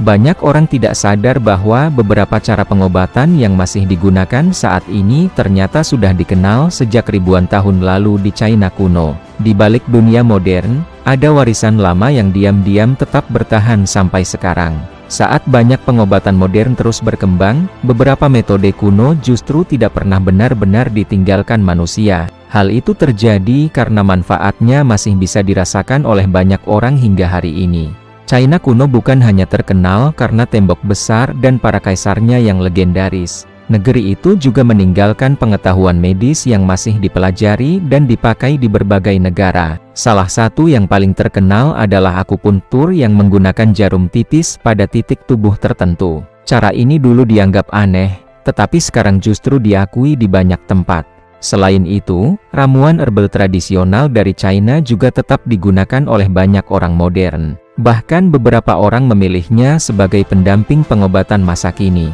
Banyak orang tidak sadar bahwa beberapa cara pengobatan yang masih digunakan saat ini ternyata sudah dikenal sejak ribuan tahun lalu di China kuno. Di balik dunia modern, ada warisan lama yang diam-diam tetap bertahan sampai sekarang. Saat banyak pengobatan modern terus berkembang, beberapa metode kuno justru tidak pernah benar-benar ditinggalkan manusia. Hal itu terjadi karena manfaatnya masih bisa dirasakan oleh banyak orang hingga hari ini. China kuno bukan hanya terkenal karena tembok besar dan para kaisarnya yang legendaris. Negeri itu juga meninggalkan pengetahuan medis yang masih dipelajari dan dipakai di berbagai negara. Salah satu yang paling terkenal adalah akupuntur yang menggunakan jarum titis pada titik tubuh tertentu. Cara ini dulu dianggap aneh, tetapi sekarang justru diakui di banyak tempat. Selain itu, ramuan herbal tradisional dari China juga tetap digunakan oleh banyak orang modern. Bahkan beberapa orang memilihnya sebagai pendamping pengobatan masa kini.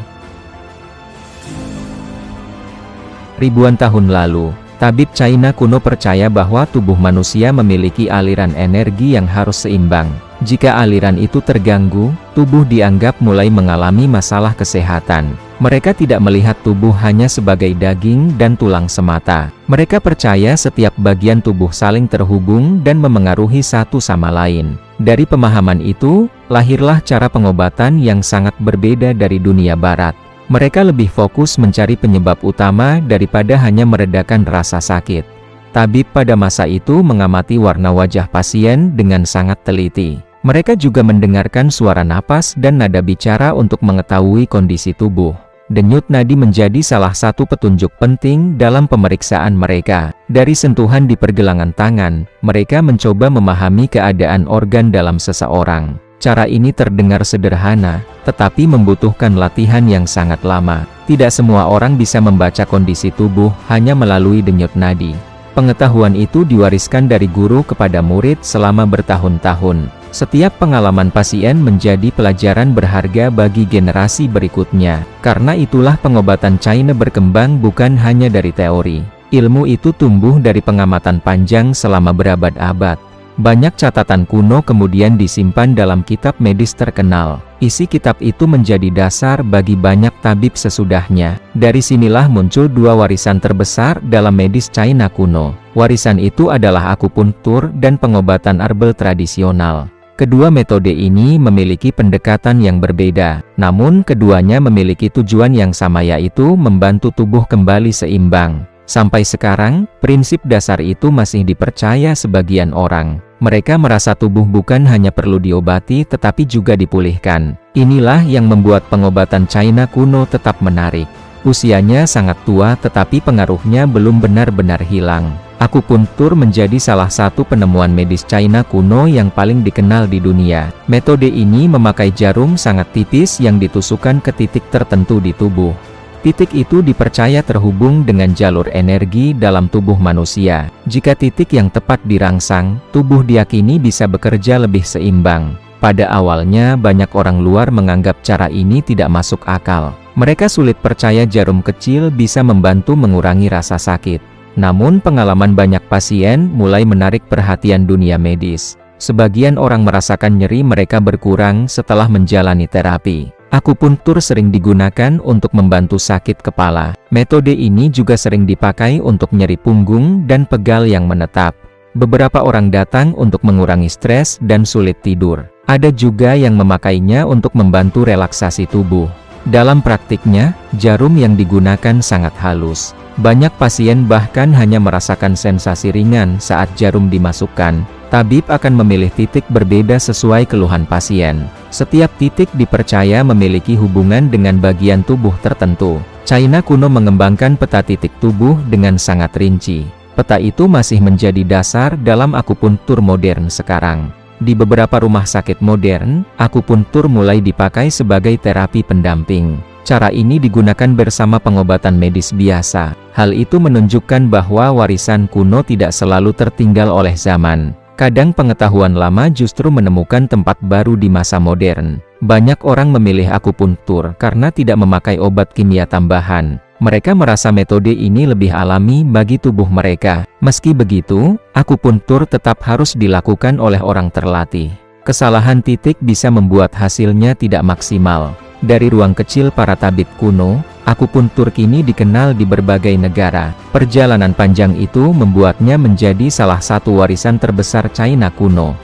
Ribuan tahun lalu, tabib China kuno percaya bahwa tubuh manusia memiliki aliran energi yang harus seimbang. Jika aliran itu terganggu, tubuh dianggap mulai mengalami masalah kesehatan. Mereka tidak melihat tubuh hanya sebagai daging dan tulang semata. Mereka percaya setiap bagian tubuh saling terhubung dan memengaruhi satu sama lain. Dari pemahaman itu, lahirlah cara pengobatan yang sangat berbeda dari dunia barat. Mereka lebih fokus mencari penyebab utama daripada hanya meredakan rasa sakit. Tabib pada masa itu mengamati warna wajah pasien dengan sangat teliti. Mereka juga mendengarkan suara napas dan nada bicara untuk mengetahui kondisi tubuh. Denyut nadi menjadi salah satu petunjuk penting dalam pemeriksaan mereka. Dari sentuhan di pergelangan tangan, mereka mencoba memahami keadaan organ dalam seseorang. Cara ini terdengar sederhana, tetapi membutuhkan latihan yang sangat lama. Tidak semua orang bisa membaca kondisi tubuh hanya melalui denyut nadi. Pengetahuan itu diwariskan dari guru kepada murid selama bertahun-tahun. Setiap pengalaman pasien menjadi pelajaran berharga bagi generasi berikutnya. Karena itulah pengobatan China berkembang bukan hanya dari teori. Ilmu itu tumbuh dari pengamatan panjang selama berabad-abad. Banyak catatan kuno kemudian disimpan dalam kitab medis terkenal. Isi kitab itu menjadi dasar bagi banyak tabib sesudahnya. Dari sinilah muncul dua warisan terbesar dalam medis China kuno. Warisan itu adalah akupuntur dan pengobatan herbal tradisional. Kedua metode ini memiliki pendekatan yang berbeda, namun keduanya memiliki tujuan yang sama, yaitu membantu tubuh kembali seimbang. Sampai sekarang, prinsip dasar itu masih dipercaya sebagian orang. Mereka merasa tubuh bukan hanya perlu diobati tetapi juga dipulihkan. Inilah yang membuat pengobatan China kuno tetap menarik. Usianya sangat tua tetapi pengaruhnya belum benar-benar hilang. Akupuntur menjadi salah satu penemuan medis China kuno yang paling dikenal di dunia. Metode ini memakai jarum sangat tipis yang ditusukkan ke titik tertentu di tubuh. Titik itu dipercaya terhubung dengan jalur energi dalam tubuh manusia. Jika titik yang tepat dirangsang, tubuh diyakini bisa bekerja lebih seimbang. Pada awalnya banyak orang luar menganggap cara ini tidak masuk akal. Mereka sulit percaya jarum kecil bisa membantu mengurangi rasa sakit. Namun pengalaman banyak pasien mulai menarik perhatian dunia medis. Sebagian orang merasakan nyeri mereka berkurang setelah menjalani terapi. Akupuntur sering digunakan untuk membantu sakit kepala. Metode ini juga sering dipakai untuk nyeri punggung dan pegal yang menetap. Beberapa orang datang untuk mengurangi stres dan sulit tidur. Ada juga yang memakainya untuk membantu relaksasi tubuh. Dalam praktiknya, jarum yang digunakan sangat halus. Banyak pasien bahkan hanya merasakan sensasi ringan saat jarum dimasukkan. Tabib akan memilih titik berbeda sesuai keluhan pasien. Setiap titik dipercaya memiliki hubungan dengan bagian tubuh tertentu. China kuno mengembangkan peta titik tubuh dengan sangat rinci. Peta itu masih menjadi dasar dalam akupuntur modern sekarang. Di beberapa rumah sakit modern, akupuntur mulai dipakai sebagai terapi pendamping. Cara ini digunakan bersama pengobatan medis biasa. Hal itu menunjukkan bahwa warisan kuno tidak selalu tertinggal oleh zaman. Kadang pengetahuan lama justru menemukan tempat baru di masa modern. Banyak orang memilih akupuntur karena tidak memakai obat kimia tambahan. Mereka merasa metode ini lebih alami bagi tubuh mereka. Meski begitu, akupuntur tetap harus dilakukan oleh orang terlatih. Kesalahan titik bisa membuat hasilnya tidak maksimal. Dari ruang kecil para tabib kuno, akupuntur kini dikenal di berbagai negara. Perjalanan panjang itu membuatnya menjadi salah satu warisan terbesar China kuno.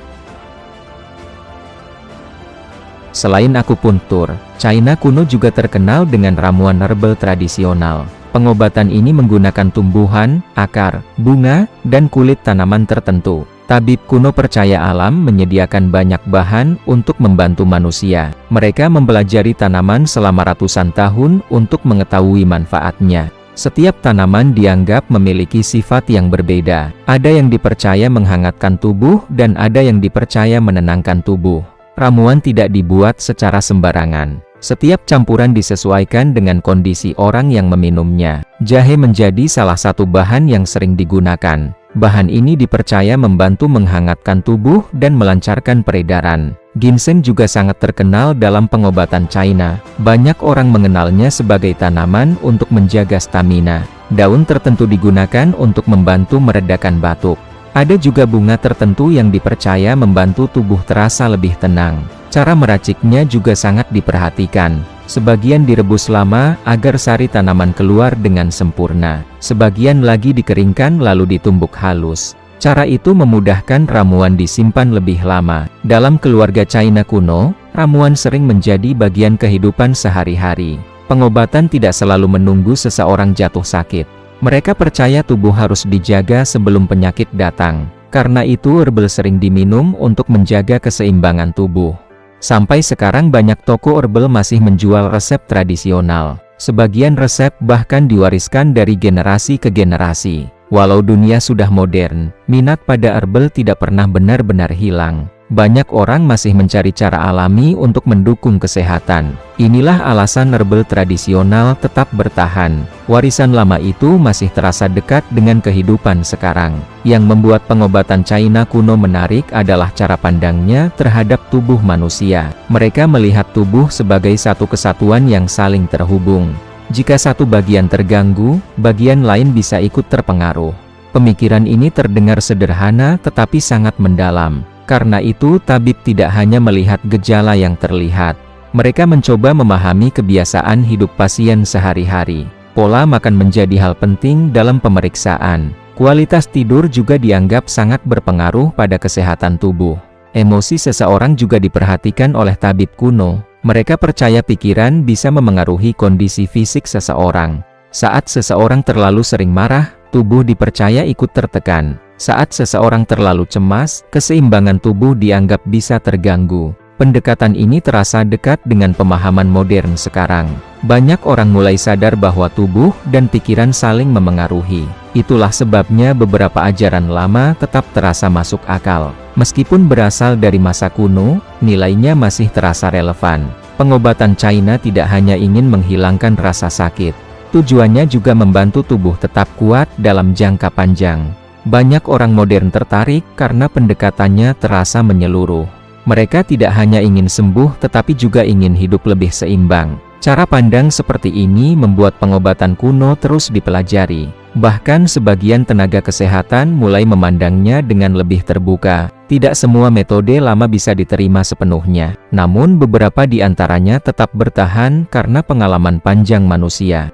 Selain akupuntur, China kuno juga terkenal dengan ramuan herbal tradisional. Pengobatan ini menggunakan tumbuhan, akar, bunga, dan kulit tanaman tertentu. Tabib kuno percaya alam menyediakan banyak bahan untuk membantu manusia. Mereka mempelajari tanaman selama ratusan tahun untuk mengetahui manfaatnya. Setiap tanaman dianggap memiliki sifat yang berbeda. Ada yang dipercaya menghangatkan tubuh dan ada yang dipercaya menenangkan tubuh. Ramuan tidak dibuat secara sembarangan. Setiap campuran disesuaikan dengan kondisi orang yang meminumnya. Jahe menjadi salah satu bahan yang sering digunakan. Bahan ini dipercaya membantu menghangatkan tubuh dan melancarkan peredaran. Ginseng juga sangat terkenal dalam pengobatan China. Banyak orang mengenalnya sebagai tanaman untuk menjaga stamina. Daun tertentu digunakan untuk membantu meredakan batuk. Ada juga bunga tertentu yang dipercaya membantu tubuh terasa lebih tenang. Cara meraciknya juga sangat diperhatikan. Sebagian direbus lama agar sari tanaman keluar dengan sempurna. Sebagian lagi dikeringkan lalu ditumbuk halus. Cara itu memudahkan ramuan disimpan lebih lama. Dalam keluarga China kuno, ramuan sering menjadi bagian kehidupan sehari-hari. Pengobatan tidak selalu menunggu seseorang jatuh sakit. Mereka percaya tubuh harus dijaga sebelum penyakit datang. Karena itu herbal sering diminum untuk menjaga keseimbangan tubuh. Sampai sekarang banyak toko herbal masih menjual resep tradisional. Sebagian resep bahkan diwariskan dari generasi ke generasi. Walau dunia sudah modern, minat pada herbal tidak pernah benar-benar hilang. Banyak orang masih mencari cara alami untuk mendukung kesehatan. Inilah alasan herbal tradisional tetap bertahan. Warisan lama itu masih terasa dekat dengan kehidupan sekarang. Yang membuat pengobatan China kuno menarik adalah cara pandangnya terhadap tubuh manusia. Mereka melihat tubuh sebagai satu kesatuan yang saling terhubung. Jika satu bagian terganggu, bagian lain bisa ikut terpengaruh. Pemikiran ini terdengar sederhana tetapi sangat mendalam. Karena itu tabib tidak hanya melihat gejala yang terlihat. Mereka mencoba memahami kebiasaan hidup pasien sehari-hari. Pola makan menjadi hal penting dalam pemeriksaan. Kualitas tidur juga dianggap sangat berpengaruh pada kesehatan tubuh. Emosi seseorang juga diperhatikan oleh tabib kuno. Mereka percaya pikiran bisa memengaruhi kondisi fisik seseorang. Saat seseorang terlalu sering marah, tubuh dipercaya ikut tertekan. Saat seseorang terlalu cemas, keseimbangan tubuh dianggap bisa terganggu. Pendekatan ini terasa dekat dengan pemahaman modern sekarang. Banyak orang mulai sadar bahwa tubuh dan pikiran saling memengaruhi. Itulah sebabnya beberapa ajaran lama tetap terasa masuk akal. Meskipun berasal dari masa kuno, nilainya masih terasa relevan. Pengobatan China tidak hanya ingin menghilangkan rasa sakit. Tujuannya juga membantu tubuh tetap kuat dalam jangka panjang. Banyak orang modern tertarik karena pendekatannya terasa menyeluruh. Mereka tidak hanya ingin sembuh tetapi juga ingin hidup lebih seimbang. Cara pandang seperti ini membuat pengobatan kuno terus dipelajari. Bahkan sebagian tenaga kesehatan mulai memandangnya dengan lebih terbuka. Tidak semua metode lama bisa diterima sepenuhnya. Namun beberapa di antaranya tetap bertahan karena pengalaman panjang manusia.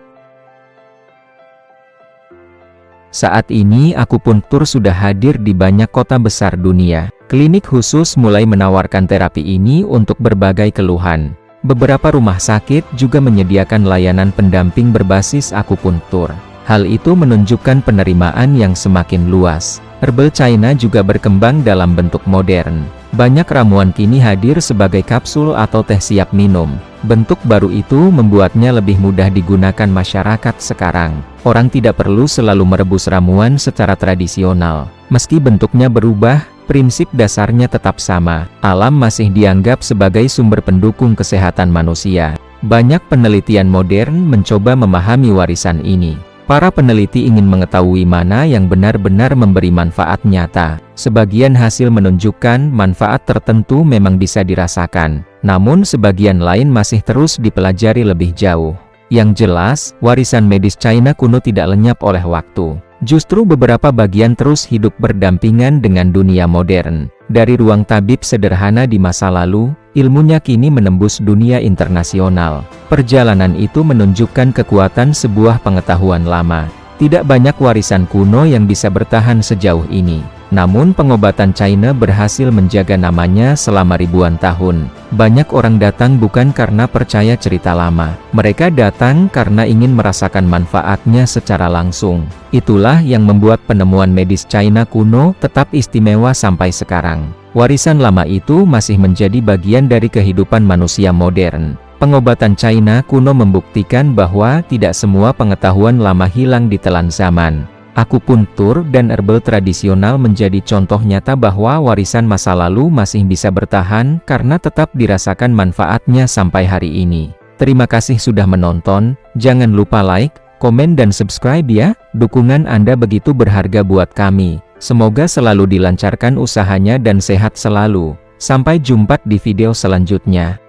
Saat ini akupuntur sudah hadir di banyak kota besar dunia. Klinik khusus mulai menawarkan terapi ini untuk berbagai keluhan. Beberapa rumah sakit juga menyediakan layanan pendamping berbasis akupuntur. Hal itu menunjukkan penerimaan yang semakin luas. Herbal China juga berkembang dalam bentuk modern. Banyak ramuan kini hadir sebagai kapsul atau teh siap minum. Bentuk baru itu membuatnya lebih mudah digunakan masyarakat sekarang. Orang tidak perlu selalu merebus ramuan secara tradisional. Meski bentuknya berubah, prinsip dasarnya tetap sama. Alam masih dianggap sebagai sumber pendukung kesehatan manusia. Banyak penelitian modern mencoba memahami warisan ini. Para peneliti ingin mengetahui mana yang benar-benar memberi manfaat nyata. Sebagian hasil menunjukkan manfaat tertentu memang bisa dirasakan, namun sebagian lain masih terus dipelajari lebih jauh. Yang jelas, warisan medis China kuno tidak lenyap oleh waktu. Justru beberapa bagian terus hidup berdampingan dengan dunia modern. Dari ruang tabib sederhana di masa lalu, ilmunya kini menembus dunia internasional. Perjalanan itu menunjukkan kekuatan sebuah pengetahuan lama. Tidak banyak warisan kuno yang bisa bertahan sejauh ini. Namun pengobatan China berhasil menjaga namanya selama ribuan tahun. Banyak orang datang bukan karena percaya cerita lama. Mereka datang karena ingin merasakan manfaatnya secara langsung. Itulah yang membuat penemuan medis China kuno tetap istimewa sampai sekarang. Warisan lama itu masih menjadi bagian dari kehidupan manusia modern. Pengobatan China kuno membuktikan bahwa tidak semua pengetahuan lama hilang di telan zaman. Akupuntur dan herbal tradisional menjadi contoh nyata bahwa warisan masa lalu masih bisa bertahan karena tetap dirasakan manfaatnya sampai hari ini. Terima kasih sudah menonton, jangan lupa like, komen dan subscribe ya, dukungan Anda begitu berharga buat kami. Semoga selalu dilancarkan usahanya dan sehat selalu. Sampai jumpa di video selanjutnya.